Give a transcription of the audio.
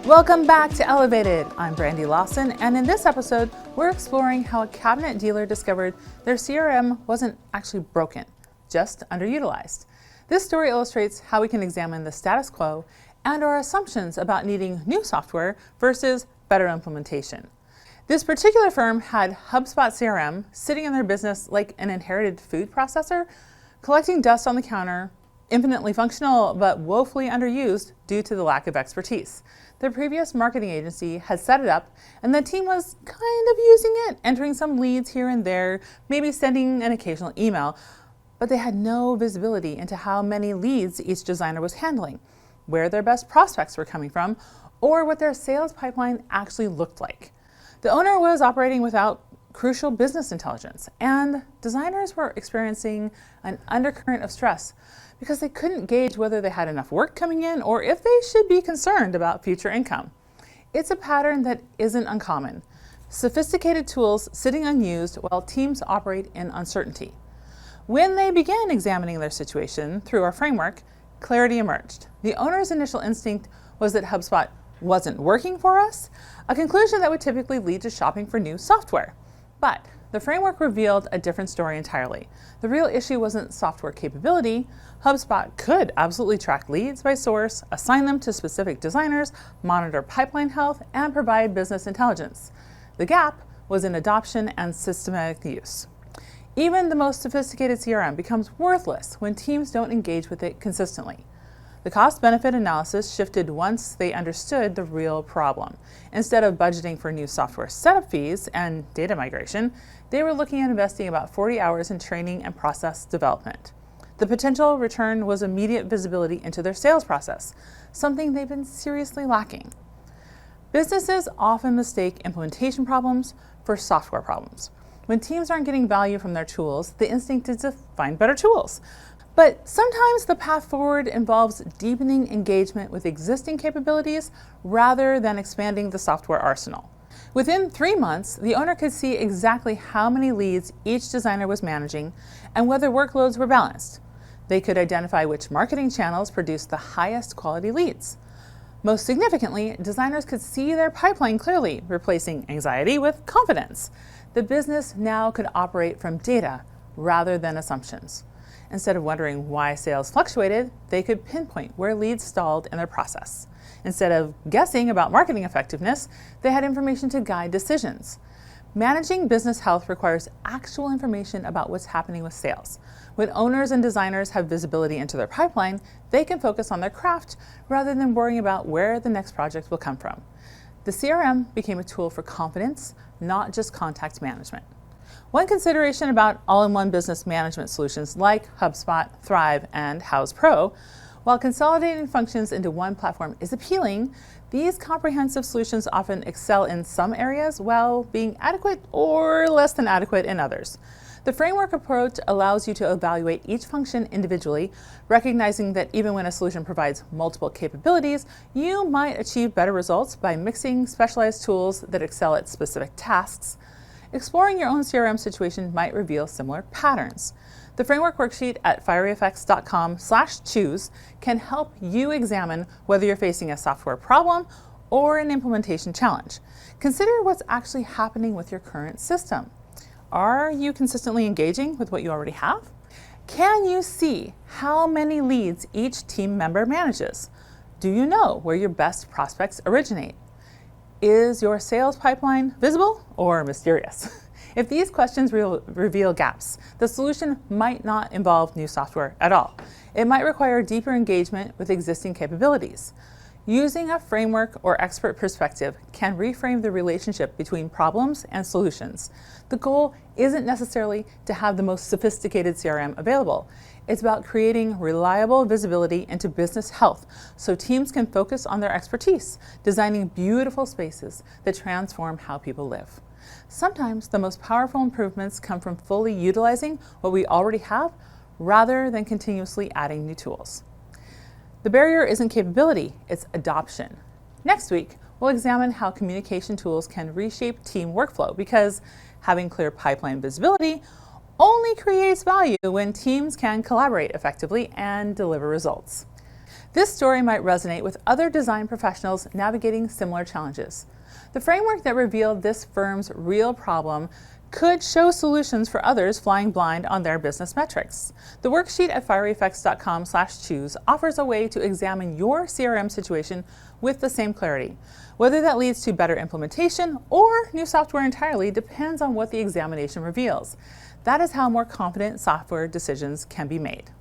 Welcome back to Elevated. I'm Brandy Lawson, and in this episode, we're exploring how a cabinet dealer discovered their CRM wasn't actually broken, just underutilized. This story illustrates how we can examine the status quo and our assumptions about needing new software versus better implementation. This particular firm had HubSpot CRM sitting in their business like an inherited food processor, collecting dust on the counter, infinitely functional but woefully underused due to the lack of expertise. The previous marketing agency had set it up, and the team was kind of using it, entering some leads here and there, maybe sending an occasional email, but they had no visibility into how many leads each designer was handling, where their best prospects were coming from, or what their sales pipeline actually looked like. The owner was operating without crucial business intelligence, and designers were experiencing an undercurrent of stress because they couldn't gauge whether they had enough work coming in or if they should be concerned about future income. It's a pattern that isn't uncommon. Sophisticated tools sitting unused while teams operate in uncertainty. When they began examining their situation through our framework, clarity emerged. The owner's initial instinct was that HubSpot wasn't working for us, a conclusion that would typically lead to shopping for new software. But the framework revealed a different story entirely. The real issue wasn't software capability. HubSpot could absolutely track leads by source, assign them to specific designers, monitor pipeline health, and provide business intelligence. The gap was in adoption and systematic use. Even the most sophisticated CRM becomes worthless when teams don't engage with it consistently. The cost-benefit analysis shifted once they understood the real problem. Instead of budgeting for new software setup fees and data migration, they were looking at investing about 40 hours in training and process development. The potential return was immediate visibility into their sales process, something they've been seriously lacking. Businesses often mistake implementation problems for software problems. When teams aren't getting value from their tools, the instinct is to find better tools. But sometimes the path forward involves deepening engagement with existing capabilities rather than expanding the software arsenal. Within 3 months, the owner could see exactly how many leads each designer was managing and whether workloads were balanced. They could identify which marketing channels produced the highest quality leads. Most significantly, designers could see their pipeline clearly, replacing anxiety with confidence. The business now could operate from data rather than assumptions. Instead of wondering why sales fluctuated, they could pinpoint where leads stalled in their process. Instead of guessing about marketing effectiveness, they had information to guide decisions. Managing business health requires actual information about what's happening with sales. When owners and designers have visibility into their pipeline, they can focus on their craft rather than worrying about where the next project will come from. The CRM became a tool for confidence, not just contact management. One consideration about all-in-one business management solutions like HubSpot, Thrive, and House Pro, while consolidating functions into one platform is appealing, these comprehensive solutions often excel in some areas while being adequate or less than adequate in others. The framework approach allows you to evaluate each function individually, recognizing that even when a solution provides multiple capabilities, you might achieve better results by mixing specialized tools that excel at specific tasks. Exploring your own CRM situation might reveal similar patterns. The framework worksheet at fieryfx.com/choose can help you examine whether you're facing a software problem or an implementation challenge. Consider what's actually happening with your current system. Are you consistently engaging with what you already have? Can you see how many leads each team member manages? Do you know where your best prospects originate? Is your sales pipeline visible or mysterious? If these questions reveal gaps, the solution might not involve new software at all. It might require deeper engagement with existing capabilities. Using a framework or expert perspective can reframe the relationship between problems and solutions. The goal isn't necessarily to have the most sophisticated CRM available. It's about creating reliable visibility into business health so teams can focus on their expertise, designing beautiful spaces that transform how people live. Sometimes the most powerful improvements come from fully utilizing what we already have rather than continuously adding new tools. The barrier isn't capability, it's adoption. Next week, we'll examine how communication tools can reshape team workflow because having clear pipeline visibility only creates value when teams can collaborate effectively and deliver results. This story might resonate with other design professionals navigating similar challenges. The framework that revealed this firm's real problem could show solutions for others flying blind on their business metrics. The worksheet at fireeffects.com/choose offers a way to examine your CRM situation with the same clarity. Whether that leads to better implementation or new software entirely depends on what the examination reveals. That is how more confident software decisions can be made.